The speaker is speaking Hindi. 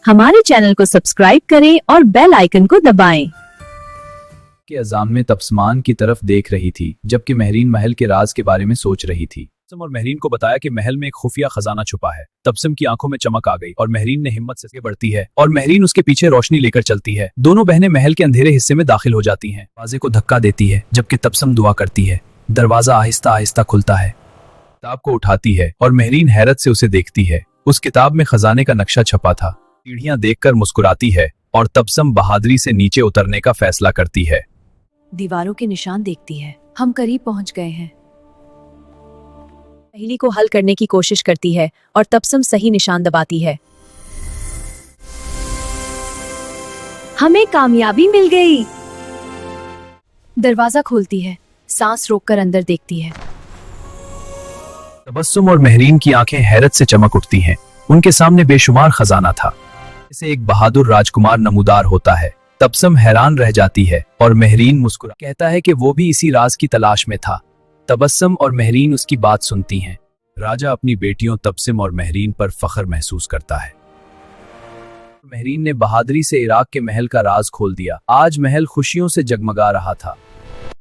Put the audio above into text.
हमारे चैनल को सब्सक्राइब करें और बेल आइकन को दबाएं। के अजाम में तबस्मान की तरफ देख रही थी, जबकि महरीन महल के राज के बारे में सोच रही थी। तबस्म और महरीन को बताया कि महल में एक खुफिया खजाना छुपा है। तबस्म की आंखों में चमक आ गई और महरीन ने हिम्मत से बढ़ती है और महरीन उसके पीछे रोशनी लेकर चलती है। दोनों बहनें महल के अंधेरे हिस्से में दाखिल हो जाती हैं। दरवाजे को धक्का देती है, जबकि तबस्म दुआ करती है। दरवाजा आहिस्ता आहिस्ता खुलता है। किताब को उठाती है और महरीन हैरत से उसे देखती है। उस किताब में खजाने का नक्शा छपा था। सीढ़ियां देखकर मुस्कुराती है और तबस्म बहादुरी से नीचे उतरने का फैसला करती है। दीवारों के निशान देखती है। हम करीब पहुंच गए हैं। पहेली को हल करने की कोशिश करती है और तबस्म सही निशान दबाती है। हमें कामयाबी मिल गई। दरवाजा खोलती है, सांस रोककर अंदर देखती है। तबस्सुम और महरीन की आंखें हैरत से चमक उठती हैं। उनके सामने बेशुमार खजाना था। इसे एक बहादुर राजकुमार नमूदार होता है। तबस्सुम हैरान रह जाती है और महरीन मुस्कुरा कहता है कि वो भी इसी राज की तलाश में था। तबस्सुम और महरीन उसकी बात सुनती हैं। राजा अपनी बेटियों तबस्सुम और महरीन पर फख्र महसूस करता है। महरीन ने बहादुरी से इराक के महल का राज खोल दिया। आज महल खुशियों से जगमगा रहा था।